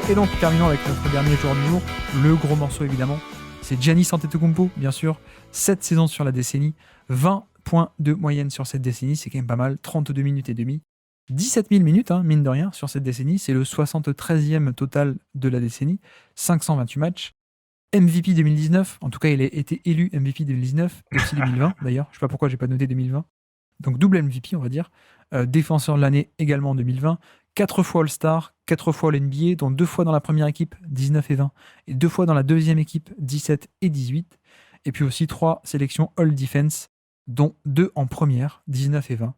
Et donc, terminons avec notre dernier joueur du jour, le gros morceau évidemment. C'est Giannis Antetokounmpo, bien sûr. 7 saisons sur la décennie, 20 points de moyenne sur cette décennie, c'est quand même pas mal. 32 minutes et demie. 17 000 minutes, mine de rien, sur cette décennie. C'est le 73e total de la décennie. 528 matchs. MVP 2019, en tout cas, il a été élu MVP 2019, et aussi 2020 d'ailleurs. Je sais pas pourquoi j'ai pas noté 2020. Donc double MVP, on va dire. Défenseur de l'année également en 2020. 4 fois All-Star, 4 fois All-NBA, dont 2 fois dans la première équipe, 19 et 20, et 2 fois dans la deuxième équipe, 17 et 18. Et puis aussi 3 sélections All-Defense, dont 2 en première, 19 et 20.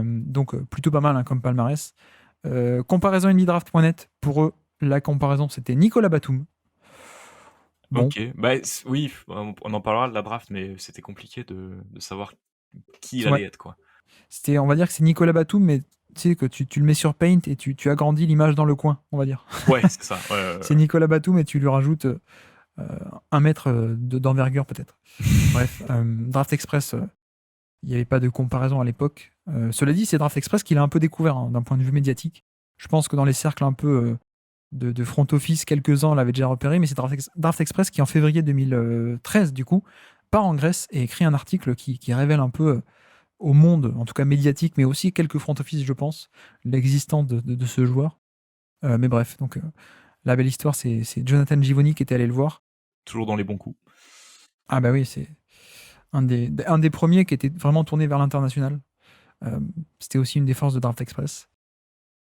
Donc plutôt pas mal comme palmarès. Comparaison NBDraft.net, pour eux, la comparaison c'était Nicolas Batum. Bon. Ok, oui, on en parlera de la draft, mais c'était compliqué de savoir qui il allait être, quoi. On va dire que c'est Nicolas Batum, mais tu sais que tu le mets sur Paint et tu agrandis l'image dans le coin, on va dire. Ouais, c'est ça. Ouais. C'est Nicolas Batum et tu lui rajoutes 1 mètre d'envergure peut-être. Bref, Draft Express, il n'y avait pas de comparaison à l'époque. Cela dit, c'est Draft Express qu'il a un peu découvert d'un point de vue médiatique. Je pense que dans les cercles un peu de front office, quelques-uns l'avaient déjà repéré, mais c'est Draft Express qui, en février 2013, du coup, part en Grèce et écrit un article qui révèle un peu au monde, en tout cas médiatique, mais aussi quelques front office, je pense, l'existence de ce joueur. Mais bref, donc la belle histoire, c'est Jonathan Givony qui était allé le voir. Toujours dans les bons coups. Ah bah oui, c'est un des premiers qui était vraiment tourné vers l'international. C'était aussi une des forces de Draft Express.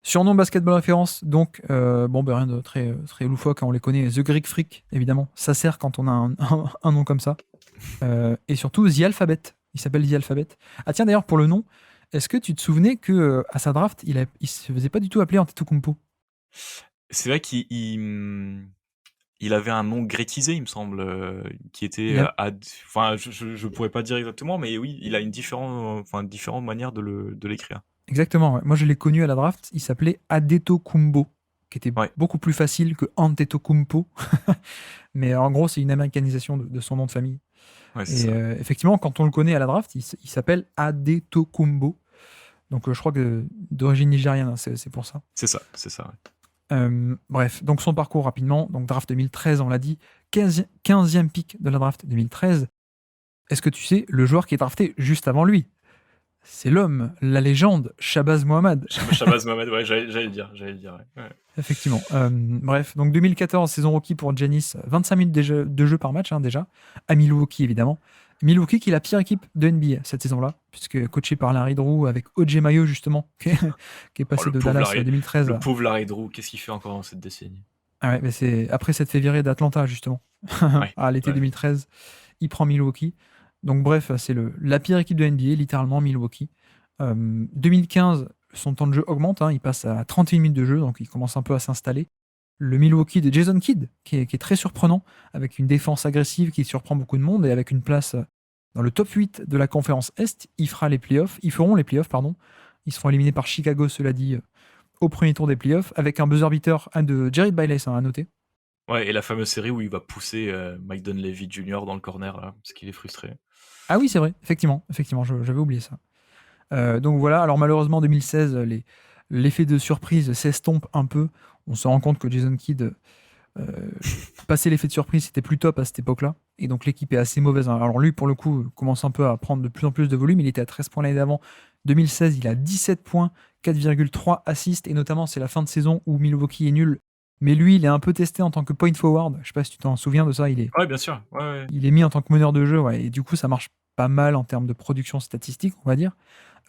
Surnom Basketball Référence, donc rien de très, très loufoque, on les connaît. The Greek Freak, évidemment, ça sert quand on a un nom comme ça. Et surtout The Alphabet, il s'appelle The Alphabet. Ah tiens, d'ailleurs, pour le nom, est-ce que tu te souvenais que à sa draft, il se faisait pas du tout appeler Antetokounmpo? C'est vrai qu'il avait un nom grécisé, il me semble, qui était enfin, je pourrais pas dire exactement, mais oui, il a une différente manière de l'écrire. Exactement, ouais. Moi je l'ai connu à la draft, il s'appelait Adetokounmpo, qui était beaucoup plus facile que Antetokounmpo. Mais en gros, c'est une américanisation de son nom de famille. Ouais, c'est ça. Effectivement, quand on le connaît à la draft, il s'appelle Adetokounmpo. Donc je crois que d'origine nigériane, c'est pour ça. C'est ça, ouais. Bref, donc son parcours rapidement. Donc draft 2013, on l'a dit, 15e pick de la draft 2013. Est-ce que tu sais le joueur qui est drafté juste avant lui? C'est l'homme, la légende, Shabazz Mohamed. Shabazz Mohamed, ouais, j'allais le dire, ouais. Effectivement. Bref, donc 2014, saison rookie pour Giannis, 25 minutes de jeu par match, déjà, à Milwaukee évidemment. Milwaukee qui est la pire équipe de NBA cette saison-là, puisque coaché par Larry Drew avec O.J. Mayo justement, qui est passé de Dallas en 2013. Le pauvre Larry Drew, qu'est-ce qu'il fait encore dans cette décennie? Ah ouais, mais c'est après s'être fait virer d'Atlanta justement, à l'été 2013, il prend Milwaukee. Donc bref, c'est la pire équipe de NBA, littéralement Milwaukee. 2015, son temps de jeu augmente, il passe à 31 minutes de jeu, donc il commence un peu à s'installer. Le Milwaukee de Jason Kidd, qui est très surprenant, avec une défense agressive qui surprend beaucoup de monde et avec une place dans le top 8 de la conférence Est. Ils feront les playoffs, pardon. Ils seront éliminés par Chicago, cela dit, au premier tour des playoffs, avec un buzzer beater de Jared Bayless à noter. Ouais, et la fameuse série où il va pousser Mike Dunleavy Jr. dans le corner, là, parce qu'il est frustré. Ah oui, c'est vrai, effectivement, j'avais oublié ça. Donc voilà, alors malheureusement en 2016, l'effet de surprise s'estompe un peu. On se rend compte que Jason Kidd, passer l'effet de surprise, c'était plus top à cette époque-là. Et donc l'équipe est assez mauvaise. Alors lui, pour le coup, commence un peu à prendre de plus en plus de volume. Il était à 13 points l'année d'avant. 2016, il a 17 points, 4,3 assists. Et notamment, c'est la fin de saison où Milwaukee est nul. Mais lui, il est un peu testé en tant que point forward. Je sais pas si tu t'en souviens de ça. Ouais, bien sûr. Ouais. Il est mis en tant que meneur de jeu. Ouais, et du coup, ça marche pas mal en termes de production statistique, on va dire.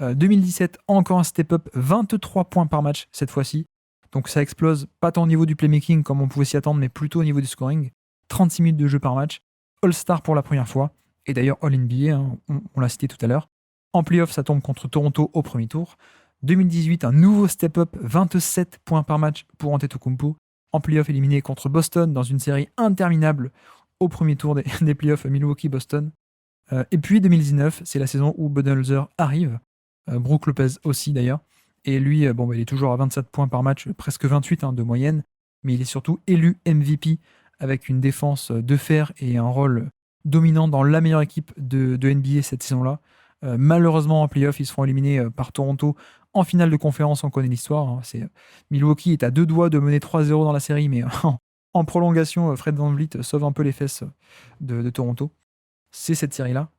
2017, encore un step-up, 23 points par match cette fois-ci. Donc ça explose, pas tant au niveau du playmaking comme on pouvait s'y attendre, mais plutôt au niveau du scoring. 36 minutes de jeu par match, All-Star pour la première fois, et d'ailleurs All-NBA, on l'a cité tout à l'heure. En playoff, ça tombe contre Toronto au premier tour. 2018, un nouveau step-up, 27 points par match pour Antetokounmpo. En playoff, éliminé contre Boston dans une série interminable au premier tour des playoffs Milwaukee-Boston. Et puis 2019, c'est la saison où Budenholzer arrive. Brook Lopez aussi d'ailleurs. Et lui, il est toujours à 27 points par match, presque 28 de moyenne, mais il est surtout élu MVP avec une défense de fer et un rôle dominant dans la meilleure équipe de NBA cette saison-là. Malheureusement, en playoff, ils seront éliminés par Toronto En finale de conférence, on connaît l'histoire. Hein, Milwaukee est à 2 doigts de mener 3-0 dans la série, mais en prolongation, Fred VanVleet sauve un peu les fesses de Toronto. C'est cette série-là.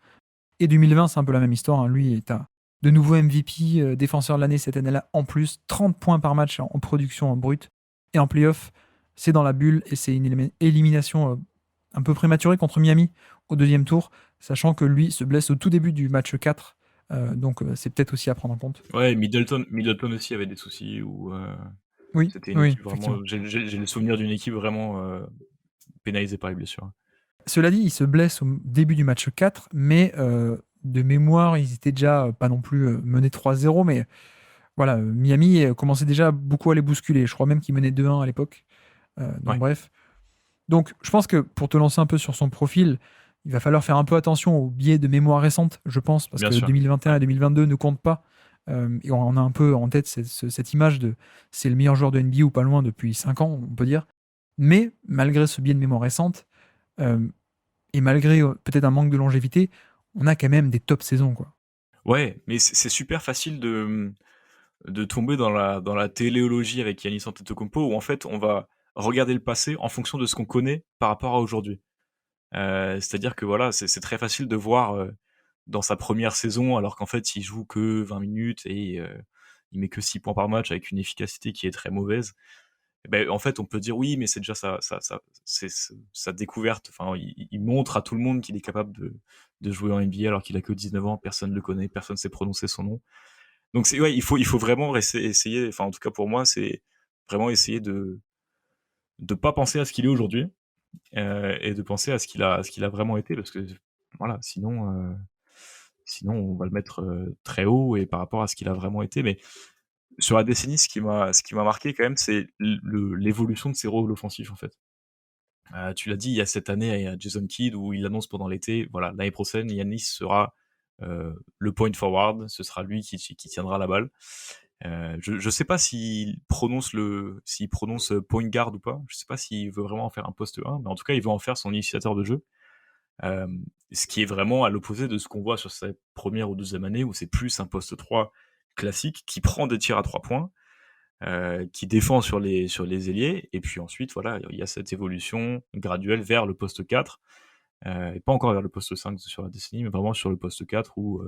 Et 2020, c'est un peu la même histoire. Hein. Lui est de nouveau MVP, défenseur de l'année cette année-là, en plus, 30 points par match en production brute. Et en playoff, c'est dans la bulle et c'est une élimination un peu prématurée contre Miami au deuxième tour, sachant que lui se blesse au tout début du match 4. Donc c'est peut-être aussi à prendre en compte. Ouais, Middleton aussi avait des soucis. Oui, c'était une équipe vraiment. J'ai le souvenir d'une équipe vraiment pénalisée par les blessures. Cela dit, il se blesse au début du match 4, mais de mémoire, ils étaient déjà pas non plus menés 3-0, mais voilà, Miami commençait déjà beaucoup à les bousculer. Je crois même qu'ils menaient 2-1 à l'époque. Donc bref. Donc je pense que pour te lancer un peu sur son profil, il va falloir faire un peu attention aux biais de mémoire récente, je pense, parce que 2021 et 2022 ne comptent pas. Et on a un peu en tête cette image de c'est le meilleur joueur de NBA ou pas loin depuis 5 ans, on peut dire. Mais malgré ce biais de mémoire récente, et malgré peut-être un manque de longévité, on a quand même des top saisons, quoi. Ouais, mais c'est super facile de tomber dans la téléologie avec Giannis Antetokounmpo où en fait on va regarder le passé en fonction de ce qu'on connaît par rapport à aujourd'hui. C'est-à-dire que voilà, c'est très facile de voir dans sa première saison, alors qu'en fait il joue que 20 minutes et il met que 6 points par match avec une efficacité qui est très mauvaise. Ben, en fait, on peut dire oui, mais c'est déjà sa découverte. Enfin, il montre à tout le monde qu'il est capable de jouer en NBA alors qu'il a que 19 ans, personne ne le connaît, personne ne sait prononcer son nom. Donc il faut vraiment essayer, enfin en tout cas pour moi, c'est vraiment essayer de pas penser à ce qu'il est aujourd'hui et de penser à ce qu'il a vraiment été, parce que voilà, sinon on va le mettre très haut et par rapport à ce qu'il a vraiment été. Mais sur la décennie, ce qui m'a marqué quand même, c'est l'évolution de ses rôles offensifs en fait. Tu l'as dit, il y a cette année, il y a Jason Kidd où il annonce pendant l'été, voilà, l'année prochaine, Giannis sera le point forward, ce sera lui qui tiendra la balle. Je sais pas s'il prononce point guard ou pas. Je sais pas s'il veut vraiment en faire un poste 1, mais en tout cas, il veut en faire son initiateur de jeu. Ce qui est vraiment à l'opposé de ce qu'on voit sur sa première ou deuxième année, où c'est plus un poste 3 classique qui prend des tirs à 3 points, qui défend sur les ailiers, et puis ensuite, voilà, il y a cette évolution graduelle vers le poste 4, et pas encore vers le poste 5 sur la décennie, mais vraiment sur le poste 4 où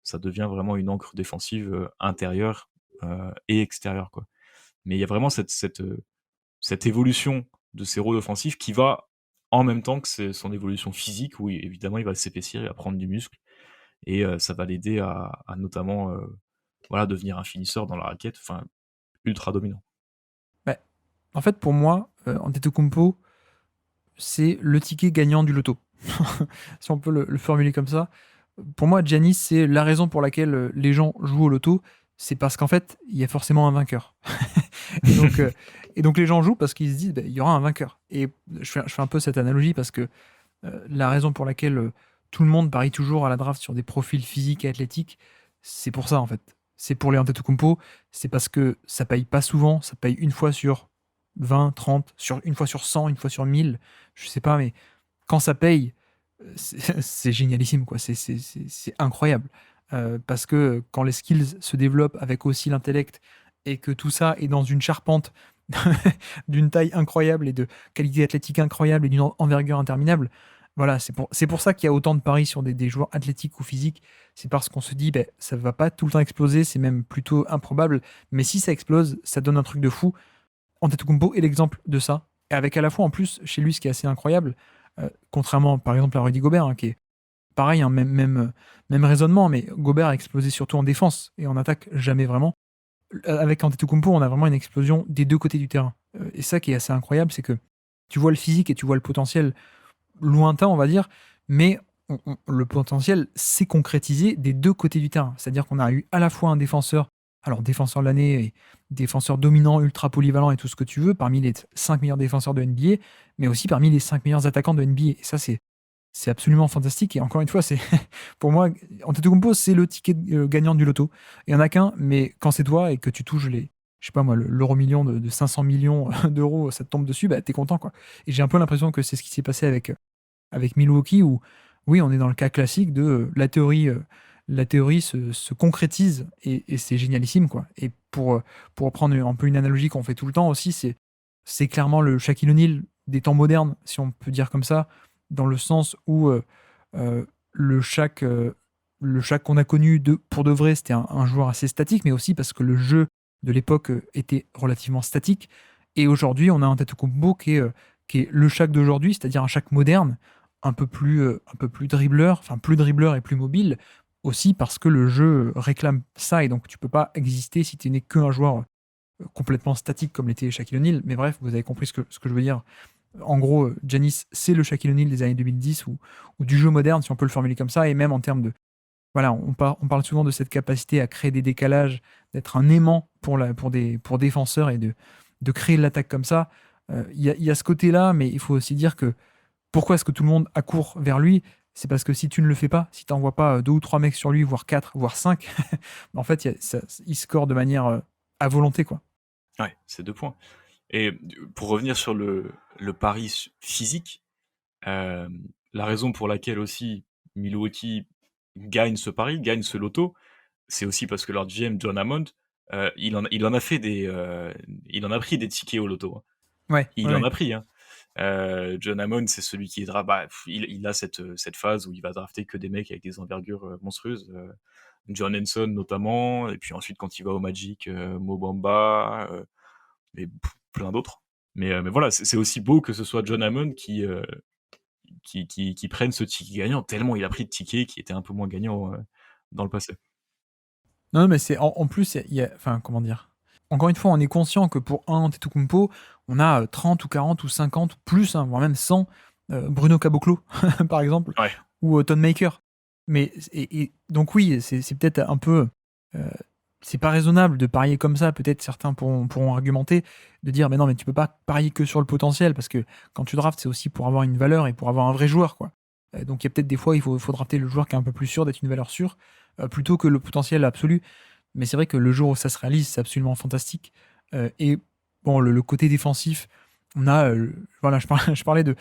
ça devient vraiment une ancre défensive intérieure et extérieure, quoi. Mais il y a vraiment cette évolution de ses rôles offensifs qui va en même temps que son évolution physique, où évidemment il va s'épaissir, il va prendre du muscle, et ça va l'aider à notamment voilà, devenir un finisseur dans la raquette, enfin ultra dominant. Bah, en fait, pour moi, Antetokounmpo, c'est le ticket gagnant du loto. Si on peut le formuler comme ça. Pour moi, Giannis, c'est la raison pour laquelle les gens jouent au loto. C'est parce qu'en fait, il y a forcément un vainqueur. et donc les gens jouent parce qu'ils se disent, il y aura un vainqueur. Et je fais un peu cette analogie parce que la raison pour laquelle tout le monde parie toujours à la draft sur des profils physiques et athlétiques, c'est pour ça en fait. C'est pour les Antetokounmpo, c'est parce que ça paye pas souvent, ça paye une fois sur 20, 30, une fois sur 100, une fois sur 1000, je sais pas, mais quand ça paye, c'est génialissime, quoi. C'est incroyable. Parce que quand les skills se développent avec aussi l'intellect et que tout ça est dans une charpente d'une taille incroyable et de qualité athlétique incroyable et d'une envergure interminable, voilà, c'est pour ça qu'il y a autant de paris sur des joueurs athlétiques ou physiques. C'est parce qu'on se dit, ça va pas tout le temps exploser, c'est même plutôt improbable. Mais si ça explose, ça donne un truc de fou. Antetokounmpo est l'exemple de ça. Et avec à la fois, en plus, chez lui, ce qui est assez incroyable, contrairement par exemple à Rudy Gobert, hein, qui est pareil, hein, même raisonnement, mais Gobert a explosé surtout en défense et en attaque, jamais vraiment. Avec Antetokounmpo, on a vraiment une explosion des deux côtés du terrain. Et ça qui est assez incroyable, c'est que tu vois le physique et tu vois le potentiel lointain, on va dire, mais le potentiel s'est concrétisé des deux côtés du terrain. C'est-à-dire qu'on a eu à la fois un défenseur, alors défenseur de l'année, et défenseur dominant, ultra polyvalent et tout ce que tu veux, parmi les 5 meilleurs défenseurs de NBA, mais aussi parmi les 5 meilleurs attaquants de NBA. Et ça, c'est absolument fantastique. Et encore une fois, c'est pour moi, Antetokounmpo, c'est le ticket gagnant du loto. Il n'y en a qu'un, mais quand c'est toi et que tu touches je sais pas moi, l'euro million de 500 millions d'euros, ça te tombe dessus, t'es content, quoi. Et j'ai un peu l'impression que c'est ce qui s'est passé avec Milwaukee, où oui, on est dans le cas classique de la théorie la théorie se concrétise et c'est génialissime, quoi. Et pour reprendre un peu une analogie qu'on fait tout le temps aussi, c'est clairement le Shaquille O'Neal des temps modernes, si on peut dire comme ça, dans le sens où le Shaq qu'on a connu pour de vrai, c'était un joueur assez statique, mais aussi parce que le jeu de l'époque était relativement statique. Et aujourd'hui, on a un Antetokounmpo qui est le Shaq d'aujourd'hui, c'est-à-dire un Shaq moderne, un peu plus dribbleur, enfin plus dribbleur et plus mobile, aussi parce que le jeu réclame ça, et donc tu peux pas exister si tu n'es qu'un joueur complètement statique comme l'était Shaquille O'Neal. Mais bref, vous avez compris ce que je veux dire. En gros, Giannis, c'est le Shaquille O'Neal des années 2010 ou du jeu moderne, si on peut le formuler comme ça, et même en termes de... Voilà, on parle souvent de cette capacité à créer des décalages, d'être un aimant pour défenseurs et de créer l'attaque comme ça. Il y a ce côté-là, mais il faut aussi dire que pourquoi est-ce que tout le monde accourt vers lui? C'est parce que si tu ne le fais pas, si tu n'envoies pas deux ou trois mecs sur lui, voire quatre, voire cinq, en fait, il score de manière à volonté, quoi. Ouais, c'est 2 points. Et pour revenir sur le pari physique, euh, la raison pour laquelle aussi Milwaukee gagne ce pari, gagne ce loto, c'est aussi parce que leur GM John Hammond, il en a fait il en a pris des tickets au loto, hein. Ouais, ouais, Il en ouais. a pris, hein. John Hammond, c'est celui qui il a cette phase où il va drafter que des mecs avec des envergures monstrueuses. John Henson notamment, et puis ensuite quand il va au Magic, Mo Bamba, et plein d'autres. Mais voilà, c'est aussi beau que ce soit John Hammond qui prenne ce ticket gagnant, tellement il a pris de tickets qui étaient un peu moins gagnants dans le passé. Non, mais en plus, enfin, comment dire? Encore une fois, on est conscient que pour un Antetokounmpo, on a 30 ou 40 ou 50 plus, hein, voire même 100 Bruno Caboclo, par exemple, Ouais, ou Ton Maker. Mais, et donc oui, c'est peut-être un peu... euh, c'est pas raisonnable de parier comme ça. Peut-être certains pourront argumenter, de dire, mais non, mais tu peux pas parier que sur le potentiel, parce que quand tu draftes, c'est aussi pour avoir une valeur et pour avoir un vrai joueur, quoi. Donc il y a peut-être des fois, il faut drafter le joueur qui est un peu plus sûr d'être une valeur sûre, plutôt que le potentiel absolu. Mais c'est vrai que le jour où ça se réalise, c'est absolument fantastique. Et bon, le côté défensif, on a, voilà, je parlais de,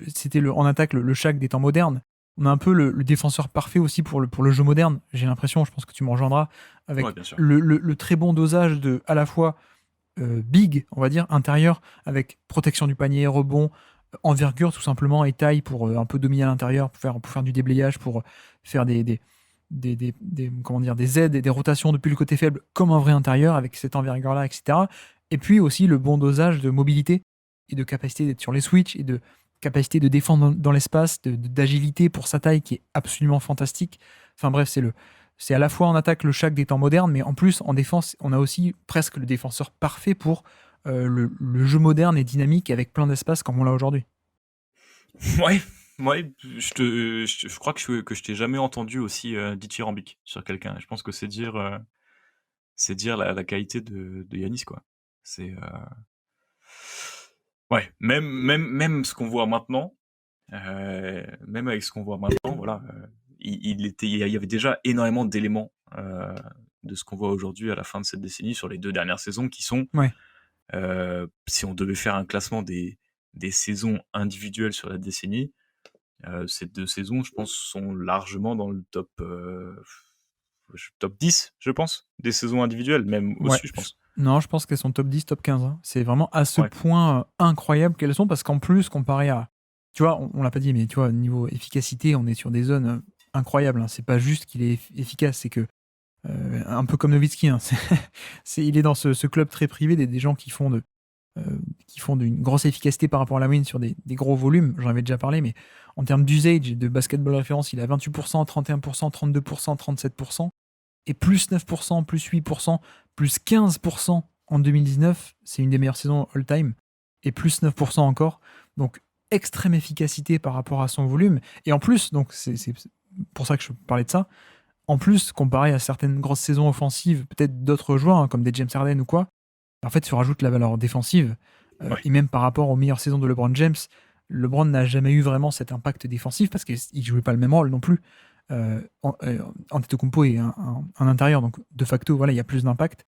c'était en attaque le Shaq des temps modernes. On a un peu le défenseur parfait aussi pour le jeu moderne. J'ai l'impression, je pense que tu me rejoindras, ouais, avec bien sûr. le très bon dosage de à la fois big, on va dire, intérieur, avec protection du panier, rebond, envergure tout simplement, et taille pour un peu dominer à l'intérieur, pour faire du déblayage, pour faire comment dire, des aides et des rotations depuis le côté faible comme un vrai intérieur avec cette envergure-là, etc. Et puis aussi le bon dosage de mobilité et de capacité d'être sur les switches et de capacité de défendre dans l'espace, d'agilité pour sa taille qui est absolument fantastique. Enfin bref, c'est à la fois en attaque le Shaq des temps modernes, mais en plus en défense, on a aussi presque le défenseur parfait pour le jeu moderne et dynamique avec plein d'espace comme on l'a aujourd'hui. Ouais, ouais, je crois que je t'ai jamais entendu aussi dithyrambique sur quelqu'un. Je pense que c'est dire la qualité de Yanis, quoi. C'est ouais, même ce qu'on voit maintenant, même avec ce qu'on voit maintenant, voilà, il y avait déjà énormément d'éléments de ce qu'on voit aujourd'hui à la fin de cette décennie sur les 2 dernières saisons qui sont, Ouais. si on devait faire un classement des saisons individuelles sur la décennie, ces 2 saisons, je pense, sont largement dans le top 10, je pense, des saisons individuelles, même Ouais. au-dessus, je pense. Non, je pense qu'elles sont top 10, top 15, hein. C'est vraiment à ce Ouais, point incroyable qu'elles sont, parce qu'en plus, comparé à... Tu vois, on l'a pas dit, mais tu vois, niveau efficacité, on est sur des zones incroyables, hein. C'est pas juste qu'il est efficace, c'est que, un peu comme Nowitzki, hein, il est dans ce club très privé des gens qui font d'une grosse efficacité par rapport à la moyenne sur des gros volumes. J'en avais déjà parlé, mais en termes d'usage de basketball référence, il a 28%, 31%, 32%, 37%, et plus 9%, plus 8%, plus 15% en 2019. C'est une des meilleures saisons all-time, et plus 9% encore. Donc, extrême efficacité par rapport à son volume. Et en plus, donc c'est pour ça que je parlais de ça, en plus, comparé à certaines grosses saisons offensives, peut-être d'autres joueurs, hein, comme des James Harden ou quoi, en fait, se rajoute la valeur défensive. ouais, Et même par rapport aux meilleures saisons de LeBron James, LeBron n'a jamais eu vraiment cet impact défensif parce qu'il ne jouait pas le même rôle non plus. Antetokounmpo est un intérieur, donc de facto, voilà, il y a plus d'impact.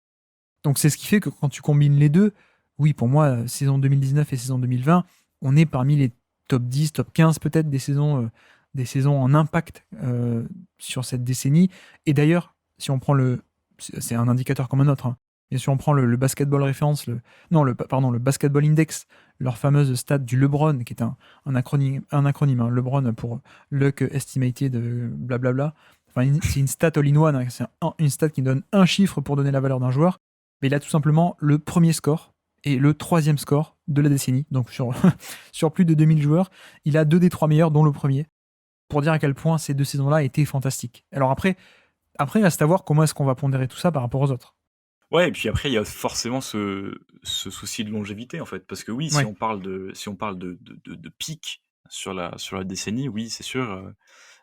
Donc c'est ce qui fait que quand tu combines les deux, oui, pour moi, saison 2019 et saison 2020, on est parmi les top 10, top 15 peut-être des saisons des saisons en impact sur cette décennie. Et d'ailleurs, si on prend c'est un indicateur comme un autre, hein, mais si on prend le basketball référence, le basketball index, leur fameuse stat du LeBron, qui est un acronyme, hein, LeBron pour Luck Estimated, blablabla. Enfin, c'est une stat all-in-one, hein, c'est une stat qui donne un chiffre pour donner la valeur d'un joueur, mais il a tout simplement le premier score et le 3e score de la décennie. Donc sur plus de 2000 joueurs, il a 2 des 3 meilleurs, dont le premier, pour dire à quel point ces 2 saisons-là étaient fantastiques. Alors après, reste à voir comment est-ce qu'on va pondérer tout ça par rapport aux autres. Ouais, et puis après, il y a forcément ce souci de longévité, en fait. Parce que oui, si Ouais. on parle de pic sur la décennie, oui, c'est sûr,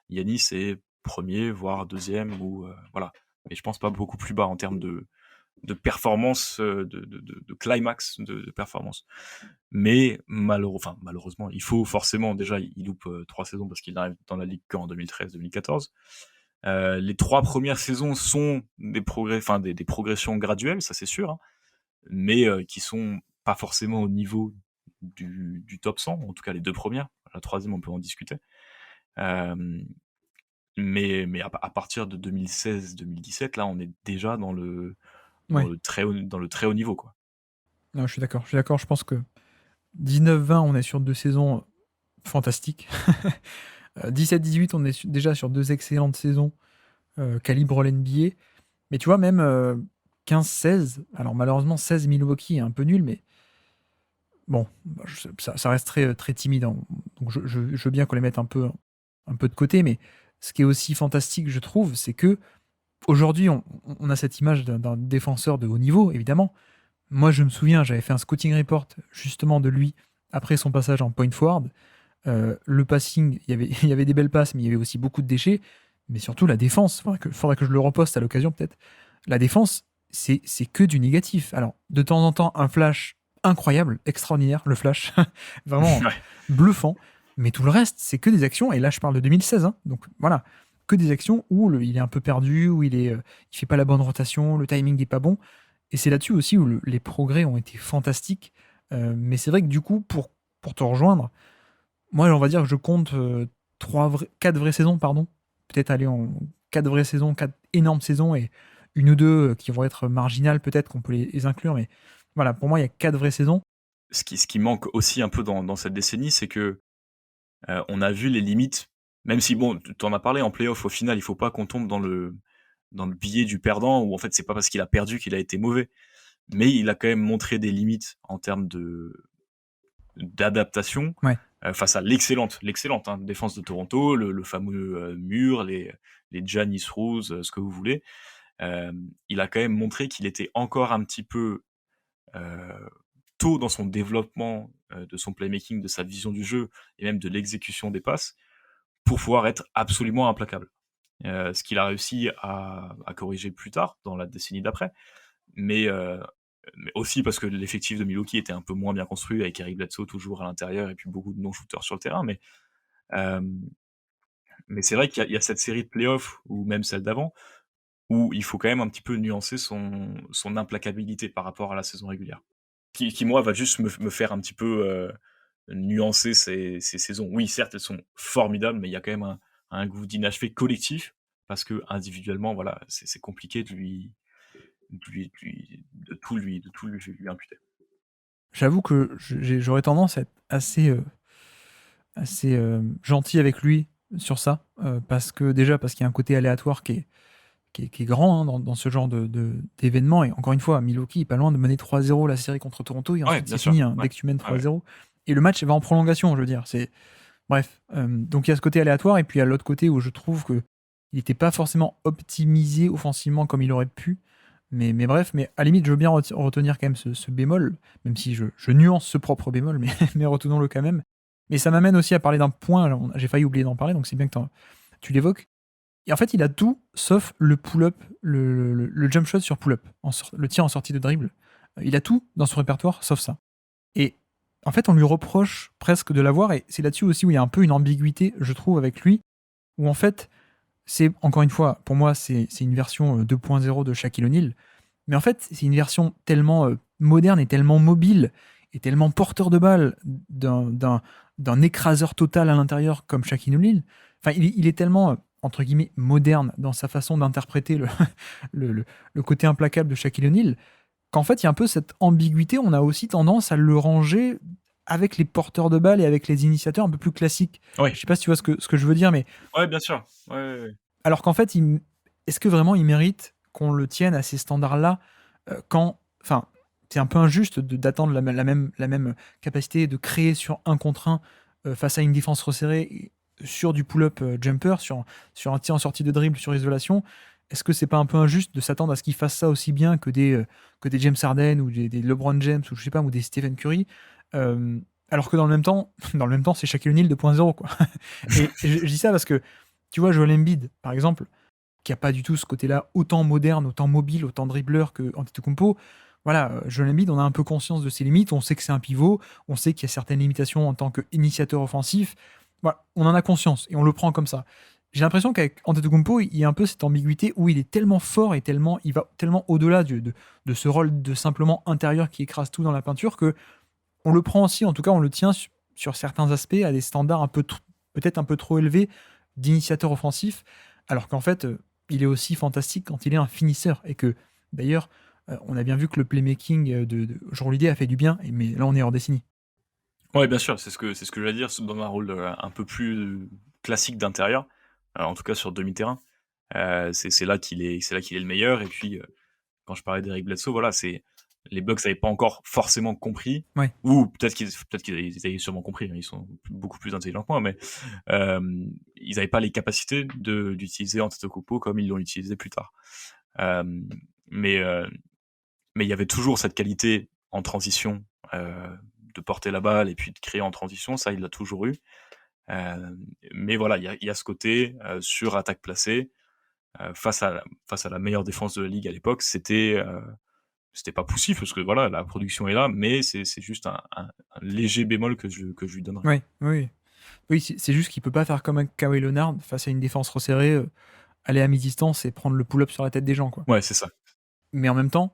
Yanis est premier, voire deuxième, ou voilà. Mais je pense pas beaucoup plus bas en termes de performance, de climax de performance. Mais malheureusement, il faut forcément, déjà, il loupe 3 saisons parce qu'il arrive dans la Ligue qu'en 2013-2014. Les 3 premières saisons sont des progressions graduelles, ça c'est sûr, hein, mais qui sont pas forcément au niveau du top 100, en tout cas les 2 premières. La 3e, on peut en discuter. Mais à partir de 2016-2017, là, on est déjà dans le très haut niveau, quoi. Non, je suis d'accord. Je pense que 19-20, on est sur 2 saisons fantastiques. 17-18, on est déjà sur 2 excellentes saisons calibre l'NBA. Mais tu vois, même 15-16, alors malheureusement 16 Milwaukee est un peu nul, mais bon, ça reste très, très timide, hein. Donc je veux bien qu'on les mette un peu de côté, mais ce qui est aussi fantastique, je trouve, c'est que aujourd'hui, on a cette image d'un défenseur de haut niveau, évidemment. Moi, je me souviens, j'avais fait un scouting report justement de lui après son passage en point forward. Le passing, il y avait des belles passes, mais il y avait aussi beaucoup de déchets. Mais surtout la défense, faudrait que je le reposte à l'occasion peut-être. La défense, c'est que du négatif. Alors, de temps en temps, un flash incroyable, extraordinaire, le flash, vraiment Ouais. bluffant. Mais tout le reste, c'est que des actions. Et là, je parle de 2016, hein, donc voilà, que des actions où il est un peu perdu, où il fait pas la bonne rotation, le timing n'est pas bon. Et c'est là-dessus aussi où les progrès ont été fantastiques. Mais c'est vrai que du coup, pour te rejoindre, moi, on va dire que je compte 4 vraies saisons, pardon. Peut-être aller en 4 vraies saisons, 4 énormes saisons et une ou deux qui vont être marginales, peut-être qu'on peut les inclure. Mais voilà, pour moi, il y a 4 vraies saisons. Ce qui manque aussi un peu dans cette décennie, c'est que on a vu les limites, même si, bon, tu en as parlé en playoff, au final, il faut pas qu'on tombe dans le biais du perdant, où en fait, c'est pas parce qu'il a perdu qu'il a été mauvais. Mais il a quand même montré des limites en termes d'adaptation Ouais. face à l'excellente hein, défense de Toronto, le fameux mur, les Giannis Rose, ce que vous voulez. Il a quand même montré qu'il était encore un petit peu tôt dans son développement de son playmaking, de sa vision du jeu et même de l'exécution des passes pour pouvoir être absolument implacable. Ce qu'il a réussi à corriger plus tard, dans la décennie d'après. Mais aussi parce que l'effectif de Milwaukee était un peu moins bien construit, avec Eric Bledsoe toujours à l'intérieur et puis beaucoup de non-shooters sur le terrain. Mais c'est vrai qu'il y a cette série de playoffs, ou même celle d'avant, où il faut quand même un petit peu nuancer son implacabilité par rapport à la saison régulière. Qui moi, va juste me faire un petit peu nuancer ces saisons. Oui, certes, elles sont formidables, mais il y a quand même un goût d'inachevé collectif, parce que individuellement, voilà, c'est compliqué de tout lui imputer. J'avoue que j'aurais tendance à être assez gentil avec lui sur ça, parce qu'il y a un côté aléatoire qui est grand, hein, dans ce genre d'événement. Et encore une fois, Milwaukee est pas loin de mener 3-0 la série contre Toronto, et ensuite bien c'est sûr. fini, hein, Ouais. dès que tu mènes 3-0. Et le match va en prolongation, je veux dire. Bref, donc il y a ce côté aléatoire, et puis il y a l'autre côté où je trouve qu'il n'était pas forcément optimisé offensivement comme il aurait pu. Mais bref, mais à la limite, je veux bien retenir quand même ce bémol, même si je nuance ce propre bémol, mais retenons-le quand même. Mais ça m'amène aussi à parler d'un point, j'ai failli oublier d'en parler, donc c'est bien que tu l'évoques. Et en fait, il a tout sauf le pull-up, le jump shot sur pull-up, le tir en sortie de dribble. Il a tout dans son répertoire sauf ça. Et en fait, on lui reproche presque de l'avoir, et c'est là-dessus aussi où il y a un peu une ambiguïté, je trouve, avec lui, où en fait, c'est, encore une fois, pour moi, c'est une version 2.0 de Shaquille O'Neal, mais en fait, c'est une version tellement moderne et tellement mobile et tellement porteur de balle d'un écraseur total à l'intérieur comme Shaquille O'Neal, enfin, il est tellement, entre guillemets, moderne dans sa façon d'interpréter le côté implacable de Shaquille O'Neal, qu'en fait, il y a un peu cette ambiguïté. On a aussi tendance à le ranger avec les porteurs de balles et avec les initiateurs un peu plus classiques. Oui. Je sais pas si tu vois ce que je veux dire, mais Ouais, bien sûr. Ouais. alors qu'en fait, est-ce que vraiment il mérite qu'on le tienne à ces standards-là quand, enfin, c'est un peu injuste d'attendre la même capacité de créer sur un contre un face à une défense resserrée sur du pull-up jumper, sur un tir en sortie de dribble, sur isolation. Est-ce que c'est pas un peu injuste de s'attendre à ce qu'il fasse ça aussi bien que des James Harden ou des LeBron James ou je sais pas, ou des Stephen Curry alors que dans le même temps, c'est Shaquille O'Neal 2.0 quoi. Et je dis ça parce que tu vois Joel Embiid par exemple, qui a pas du tout ce côté-là autant moderne, autant mobile, autant dribbleur que Antetokounmpo. Voilà, Joel Embiid, on a un peu conscience de ses limites, on sait que c'est un pivot, on sait qu'il y a certaines limitations en tant qu'initiateur offensif. Voilà, on en a conscience et on le prend comme ça. J'ai l'impression qu'avec Antetokounmpo, il y a un peu cette ambiguïté où il est tellement fort et il va tellement au-delà de ce rôle de simplement intérieur qui écrase tout dans la peinture que on le prend aussi, en tout cas on le tient sur certains aspects à des standards peut-être un peu trop élevés d'initiateur offensif, alors qu'en fait il est aussi fantastique quand il est un finisseur et que d'ailleurs on a bien vu que le playmaking de Jean Holiday a fait du bien, mais là on est hors décennie. Ouais, bien sûr, c'est ce que je veux dire, dans un rôle un peu plus classique d'intérieur, en tout cas sur demi-terrain. C'est là qu'il est le meilleur. Et puis, quand je parlais d'Eric Bledsoe, voilà, c'est les Bucks n'avaient pas encore forcément compris, Ouais. ou peut-être qu'ils avaient sûrement compris, hein, ils sont beaucoup plus intelligents que moi, mais ils n'avaient pas les capacités d'utiliser Antetokounmpo comme ils l'ont utilisé plus tard. Euh, mais il y avait toujours cette qualité en transition, de porter la balle et puis de créer en transition, ça il l'a toujours eu. Mais voilà, il y a ce côté sur attaque placée, face à la meilleure défense de la ligue à l'époque, c'était pas poussif parce que voilà, la production est là, mais c'est juste un léger bémol que je lui donnerais. Oui, c'est juste qu'il peut pas faire comme un Kawhi Leonard face à une défense resserrée, aller à mi-distance et prendre le pull-up sur la tête des gens, quoi. Ouais, c'est ça. Mais en même temps,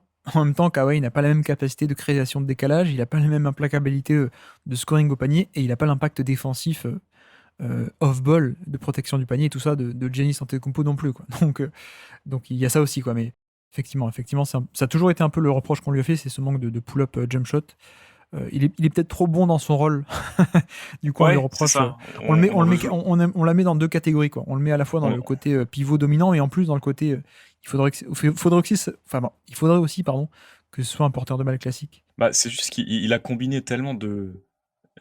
Kawhi n'a pas la même capacité de création de décalage, il n'a pas la même implacabilité de scoring au panier, et il n'a pas l'impact défensif off-ball, de protection du panier et tout ça de Giannis Antetokounmpo non plus, quoi. Donc il y a ça aussi, quoi. Mais effectivement, ça a toujours été un peu le reproche qu'on lui a fait, c'est ce manque de pull-up jump shot. Il est peut-être trop bon dans son rôle. Du coup, on lui Ouais, c'est reproche. ça. On la met dans deux catégories, quoi. On le met à la fois dans le côté pivot dominant et en plus dans le côté. Il faudrait aussi, pardon, que ce soit un porteur de balle classique. Bah, c'est juste qu'il a combiné tellement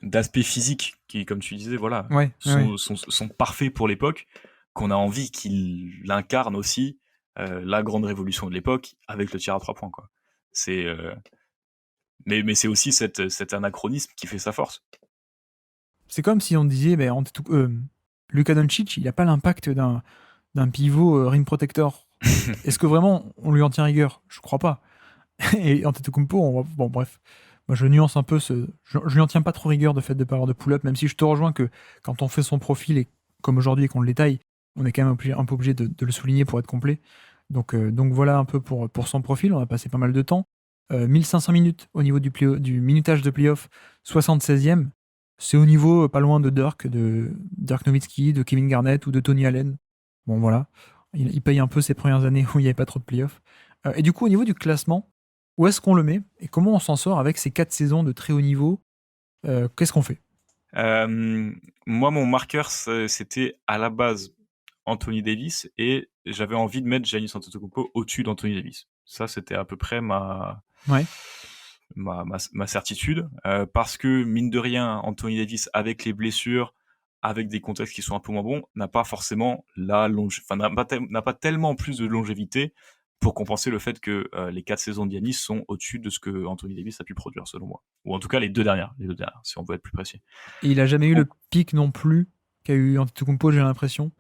d'aspects physiques qui, comme tu disais, voilà, Ouais. sont parfaits pour l'époque, qu'on a envie qu'il incarne aussi la grande révolution de l'époque avec le tir à 3 points, quoi. C'est mais c'est aussi cet anachronisme qui fait sa force. C'est comme si on disait, Luka Doncic, il n'a pas l'impact d'un pivot rim protector. Est-ce que vraiment on lui en tient rigueur? Je crois pas. Et Antetokounmpo, bon bref, moi je nuance un peu je lui en tiens pas trop rigueur de fait de pas avoir de pull-up, même si je te rejoins que quand on fait son profil et comme aujourd'hui et qu'on le détaille, on est quand même un peu obligé de le souligner pour être complet. Donc voilà un peu pour son profil, on a passé pas mal de temps. 1500 minutes au niveau du minutage de playoff, 76e. C'est au niveau pas loin de Dirk Nowitzki, de Kevin Garnett ou de Tony Allen. Bon voilà, il paye un peu ses premières années où il n'y avait pas trop de playoff. Et du coup, au niveau du classement, où est-ce qu'on le met et comment on s'en sort avec ces 4 saisons de très haut niveau? Qu'est-ce qu'on fait? Moi, mon marqueur, c'était à la base Anthony Davis et j'avais envie de mettre Giannis Antetokounmpo au-dessus d'Anthony Davis. Ça, c'était à peu près ma certitude, parce que mine de rien, Anthony Davis, avec les blessures, avec des contextes qui sont un peu moins bons, n'a pas forcément n'a pas tellement plus de longévité pour compenser le fait que les 4 saisons de Giannis sont au-dessus de ce que Anthony Davis a pu produire, selon moi. Ou en tout cas les deux dernières, si on veut être plus précis. Et il a jamais eu le pic non plus qu'a eu Antetokounmpo, j'ai l'impression.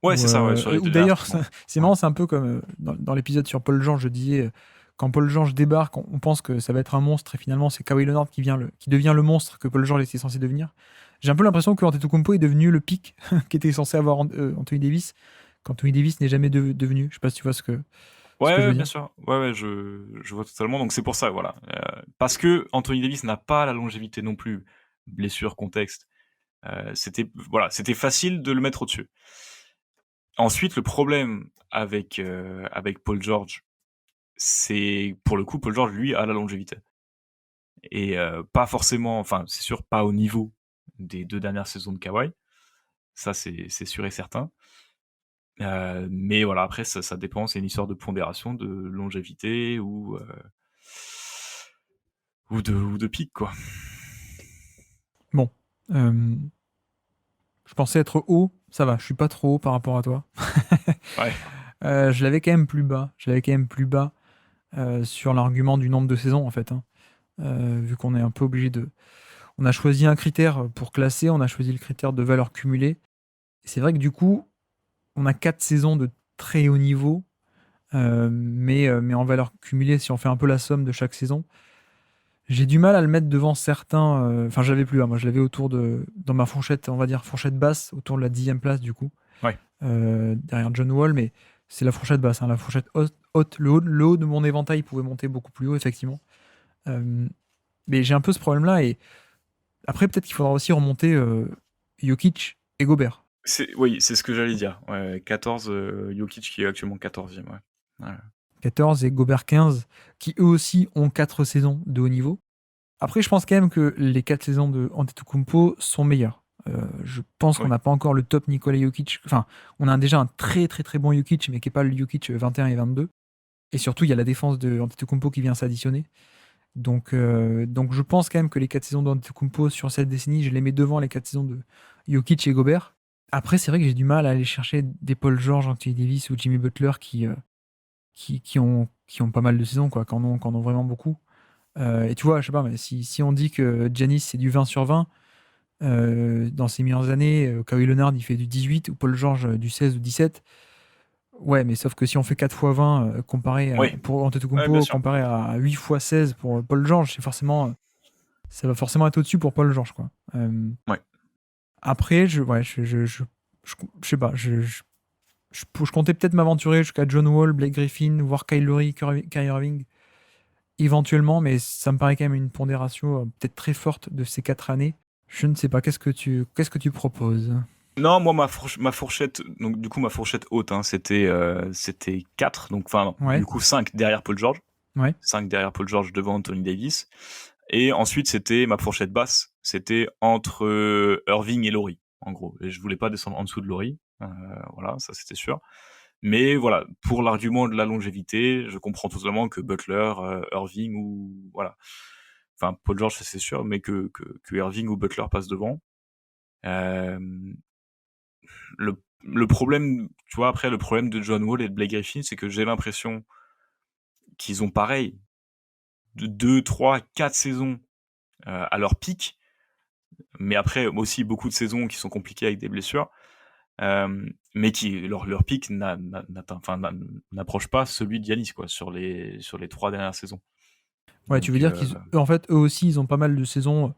Ouais, c'est ça, ouais, sur les deux d'ailleurs, c'est marrant, c'est un peu comme dans l'épisode sur Paul George, je disais, quand Paul George débarque, on pense que ça va être un monstre, et finalement, c'est Kawhi Leonard qui devient le monstre que Paul George était censé devenir. J'ai un peu l'impression que Antetokounmpo est devenu le pic qu'était censé avoir Anthony Davis, qu'Anthony Davis n'est jamais devenu. Je sais pas si tu vois ce que je veux dire. Bien sûr. Ouais, je vois totalement. Donc c'est pour ça, voilà. Parce que Anthony Davis n'a pas la longévité non plus, blessure, contexte, C'était facile de le mettre au-dessus. Ensuite, le problème avec Paul George, c'est pour le coup, Paul George, lui, a la longévité. Et pas forcément, enfin, c'est sûr, pas au niveau des 2 dernières saisons de Kawhi. Ça, c'est sûr et certain. Mais voilà, après, ça dépend, c'est une histoire de pondération, de longévité ou de pic, quoi. Bon. Je pensais être haut, ça va, je suis pas trop haut par rapport à toi. Ouais. Je l'avais quand même plus bas. Sur l'argument du nombre de saisons, en fait, hein. Vu qu'on est un peu obligé de. On a choisi un critère pour classer, on a choisi le critère de valeur cumulée. Et c'est vrai que du coup, on a 4 saisons de très haut niveau, mais en valeur cumulée, si on fait un peu la somme de chaque saison, j'ai du mal à le mettre devant certains. Enfin, je l'avais plus bas, moi je l'avais dans ma fourchette, on va dire fourchette basse, autour de la 10e place du coup, Ouais. derrière John Wall, mais c'est la fourchette basse, hein, la fourchette haute. Le haut de mon éventail pouvait monter beaucoup plus haut, effectivement. Mais j'ai un peu ce problème-là, et après, peut-être qu'il faudra aussi remonter Jokic et Gobert. Oui, c'est ce que j'allais dire. Ouais, 14, Jokic qui est actuellement 14e. Ouais. 14 et Gobert 15, qui eux aussi ont 4 saisons de haut niveau. Après, je pense quand même que les 4 saisons de Antetokounmpo sont meilleures. Je pense qu'on n'a pas encore le top Nikola Jokic. Enfin, on a déjà un très très très bon Jokic, mais qui n'est pas le Jokic 21 et 22. Et surtout, il y a la défense de Antetokounmpo qui vient s'additionner. Donc je pense quand même que les 4 saisons d'Antetokounmpo sur cette décennie, je les mets devant les 4 saisons de Jokic et Gobert. Après, c'est vrai que j'ai du mal à aller chercher des Paul George, Anthony Davis ou Jimmy Butler qui ont pas mal de saisons, quoi, qui en ont vraiment beaucoup. Et tu vois, je sais pas, mais si on dit que Giannis c'est du 20 sur 20, dans ses meilleures années, Kawhi Leonard il fait du 18 ou Paul George du 16 ou 17. Ouais, mais sauf que si on fait 4 x 20 pour Antetokounmpo, sûr. comparé à 8 x 16 pour Paul George, ça va forcément être au-dessus pour Paul George, quoi. Ouais. Après, je sais pas, je comptais peut-être m'aventurer jusqu'à John Wall, Blake Griffin, voire Kyle Lowry, Kyrie Irving, éventuellement, mais ça me paraît quand même une pondération peut-être très forte de ces 4 années. Je ne sais pas, qu'est-ce que tu proposes? Non, moi ma fourchette, donc du coup ma fourchette haute, hein, c'était 4, donc enfin Ouais. du coup 5 derrière Paul George. Ouais. 5 derrière Paul George devant Anthony Davis. Et ensuite c'était ma fourchette basse, c'était entre Irving et Lowry, en gros. Et je voulais pas descendre en dessous de Lowry, voilà, ça c'était sûr. Mais voilà, pour l'argument de la longévité, je comprends totalement que Butler, Irving ou voilà, enfin Paul George c'est sûr, mais que Irving ou Butler passent devant. Le problème, tu vois, après le problème de John Wall et de Blake Griffin, c'est que j'ai l'impression qu'ils ont pareil de 2, 3, 4 saisons à leur pic, mais après aussi beaucoup de saisons qui sont compliquées avec des blessures, mais qui leur pic n'approche pas celui de Giannis, quoi, sur les 3 dernières saisons. Ouais, tu veux dire qu'en fait, eux aussi, ils ont pas mal de saisons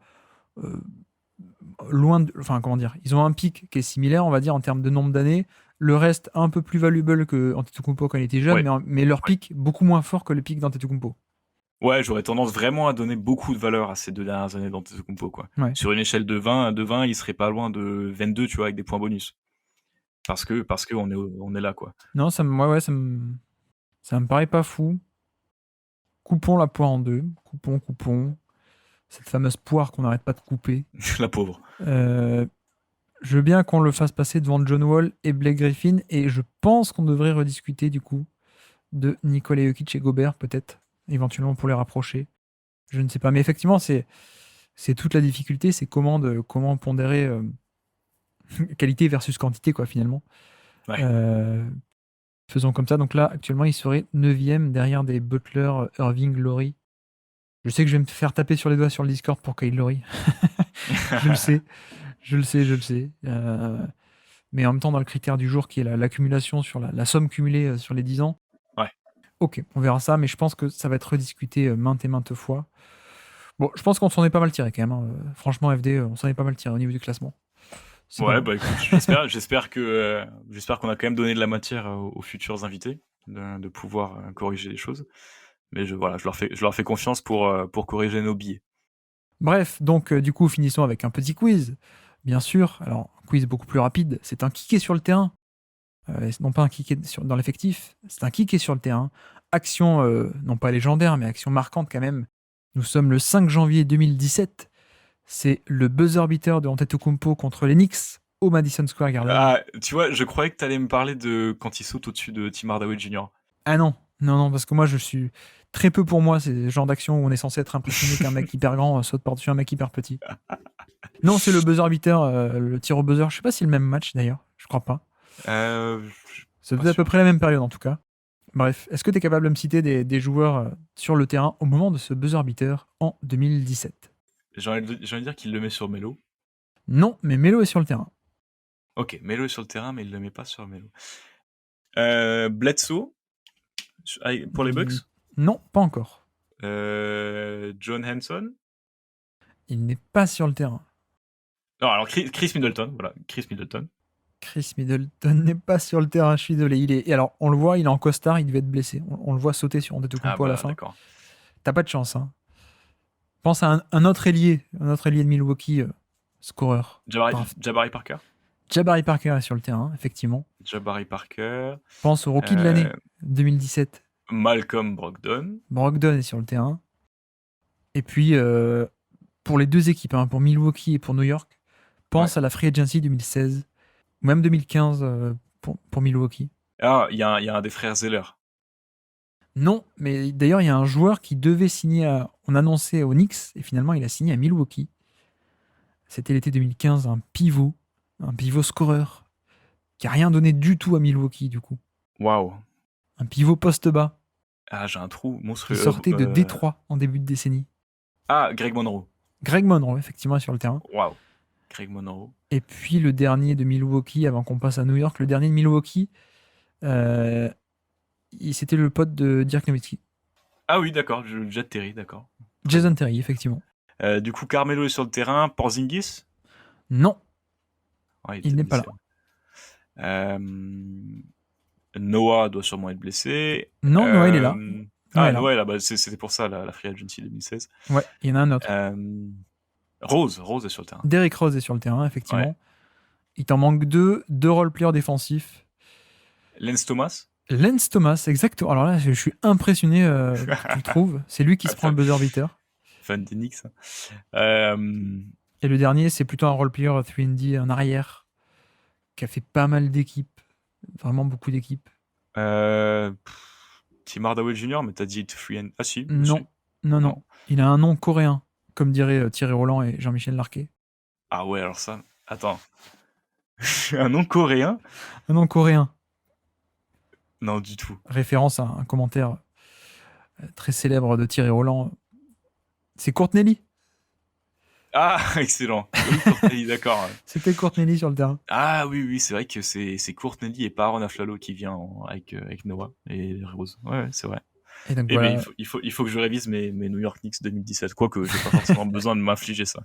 loin de. Enfin, comment dire? Ils ont un pic qui est similaire, on va dire, en termes de nombre d'années. Le reste, un peu plus valuable que Antetokounmpo quand il était jeune, mais leur pic beaucoup moins fort que le pic d'Antetokounmpo. Ouais, j'aurais tendance vraiment à donner beaucoup de valeur à ces 2 dernières années d'Antetokounmpo, quoi. Ouais. Sur une échelle de 20, il serait pas loin de 22, tu vois, avec des points bonus. Parce que on est là, quoi. Non, ça me paraît pas fou. Coupons la poire en deux. Coupons. Cette fameuse poire qu'on n'arrête pas de couper. La pauvre. Je veux bien qu'on le fasse passer devant John Wall et Blake Griffin, et je pense qu'on devrait rediscuter du coup de Nikola Jokic et Gobert, peut-être, éventuellement pour les rapprocher. Je ne sais pas, mais effectivement, c'est toute la difficulté, c'est comment pondérer qualité versus quantité, quoi, finalement. Ouais. Faisons comme ça. Donc là, actuellement, il serait 9e derrière des Butler, Irving, Lowry. Je sais que je vais me faire taper sur les doigts sur le Discord pour Kyle Lowry. Je le sais. Mais en même temps, dans le critère du jour qui est l'accumulation sur la somme cumulée sur les 10 ans. Ouais. Ok, on verra ça, mais je pense que ça va être rediscuté maintes et maintes fois. Bon, je pense qu'on s'en est pas mal tiré quand même, hein. Franchement, FD, on s'en est pas mal tiré au niveau du classement. Ouais, bah écoute, j'espère qu'on a quand même donné de la matière aux futurs invités de pouvoir corriger les choses. Mais je leur fais confiance pour corriger nos billets. Bref, donc du coup, finissons avec un petit quiz. bien sûr. Alors, quiz beaucoup plus rapide. C'est un kické sur le terrain. Non pas un kické dans l'effectif. C'est un kické sur le terrain. Action, non pas légendaire, mais action marquante quand même. Nous sommes le 5 janvier 2017. C'est le buzzer beater de Antetokounmpo contre les Knicks au Madison Square Garden. Ah, tu vois, je croyais que t'allais me parler de quand il saute au-dessus de Tim Hardaway Jr. Ah non, parce que moi je suis très peu pour moi, c'est le genre d'action où on est censé être impressionné qu'un mec hyper grand saute par-dessus un mec hyper petit. Non, c'est le buzzer beater, le tir au buzzer. Je sais pas si c'est le même match d'ailleurs, je crois pas. C'est à peu près la même période en tout cas. Bref, est-ce que tu es capable de me citer des joueurs sur le terrain au moment de ce buzzer beater en 2017 ? J'ai envie de dire qu'il le met sur Melo. Non, mais Melo est sur le terrain. Ok, Melo est sur le terrain, mais il le met pas sur Melo. Bledsoe pour les Bucks. Non, pas encore. John Henson. Il n'est pas sur le terrain. Non, alors Chris Middleton, voilà, Chris Middleton. Chris Middleton n'est pas sur le terrain, je suis désolé. Et alors, on le voit, il est en costard, il devait être blessé. On le voit sauter sur Antetokounmpo à la fin. D'accord. T'as pas de chance, hein. Pense à un autre ailier de Milwaukee, scoreur. Jabari Parker. Jabari Parker est sur le terrain, effectivement. Jabari Parker. Pense au rookie de l'année 2017. Malcolm Brogdon. Brogdon est sur le terrain. Et puis, pour les deux équipes, hein, pour Milwaukee et pour New York, pense à la Free Agency 2016, ou même 2015 pour Milwaukee. Ah, il y a un des frères Zeller. Non, mais d'ailleurs, il y a un joueur qui devait signer, on annonçait aux Knicks, et finalement, il a signé à Milwaukee. C'était l'été 2015, un pivot scoreur, qui a rien donné du tout à Milwaukee, du coup. Waouh. Un pivot poste bas. Ah, j'ai un trou monstrueux. Qui sortait de Détroit en début de décennie. Ah, Greg Monroe. Greg Monroe, effectivement, est sur le terrain. Waouh. Greg Monroe. Et puis le dernier de Milwaukee, avant qu'on passe à New York, le dernier de Milwaukee, c'était le pote de Dirk Nowitzki. Ah oui, d'accord, Jet Terry, d'accord. Jason Terry, effectivement. Du coup, Carmelo est sur le terrain. Porzingis ? Non. Ouais, il n'est pas là. Noah doit sûrement être blessé. Non, Noah, il est là. Noah est là. C'était pour ça, la Free Agency 2016. Ouais, il y en a un autre. Rose est sur le terrain. Derrick Rose est sur le terrain, effectivement. Ouais. Il t'en manque deux role-players défensifs. Lance Thomas, exactement. Alors là, je suis impressionné que tu le trouves. C'est lui qui se prend le buzzer beater. Fan des Knicks. Et le dernier, c'est plutôt un role-player 3&D, un arrière, qui a fait pas mal d'équipes. Vraiment beaucoup d'équipes. Tim Hardaway Jr., mais t'as dit 3&D. Ah si. Non. Il a un nom coréen, comme diraient Thierry Roland et Jean-Michel Larquet. Ah ouais, alors ça... Attends. Un nom coréen ? Un nom coréen. Non, du tout. Référence à un commentaire très célèbre de Thierry Roland. C'est Courtney. Ah, excellent. Oui, Courtney, d'accord. C'était Courtney sur le terrain. Ah oui, c'est vrai que c'est Courtney et pas Aaron Aflalo qui vient avec Noah et Rose. Ouais, c'est vrai. Et donc, voilà. Mais il faut que je révise mes New York Knicks 2017. Quoique, j'ai pas forcément besoin de m'infliger ça.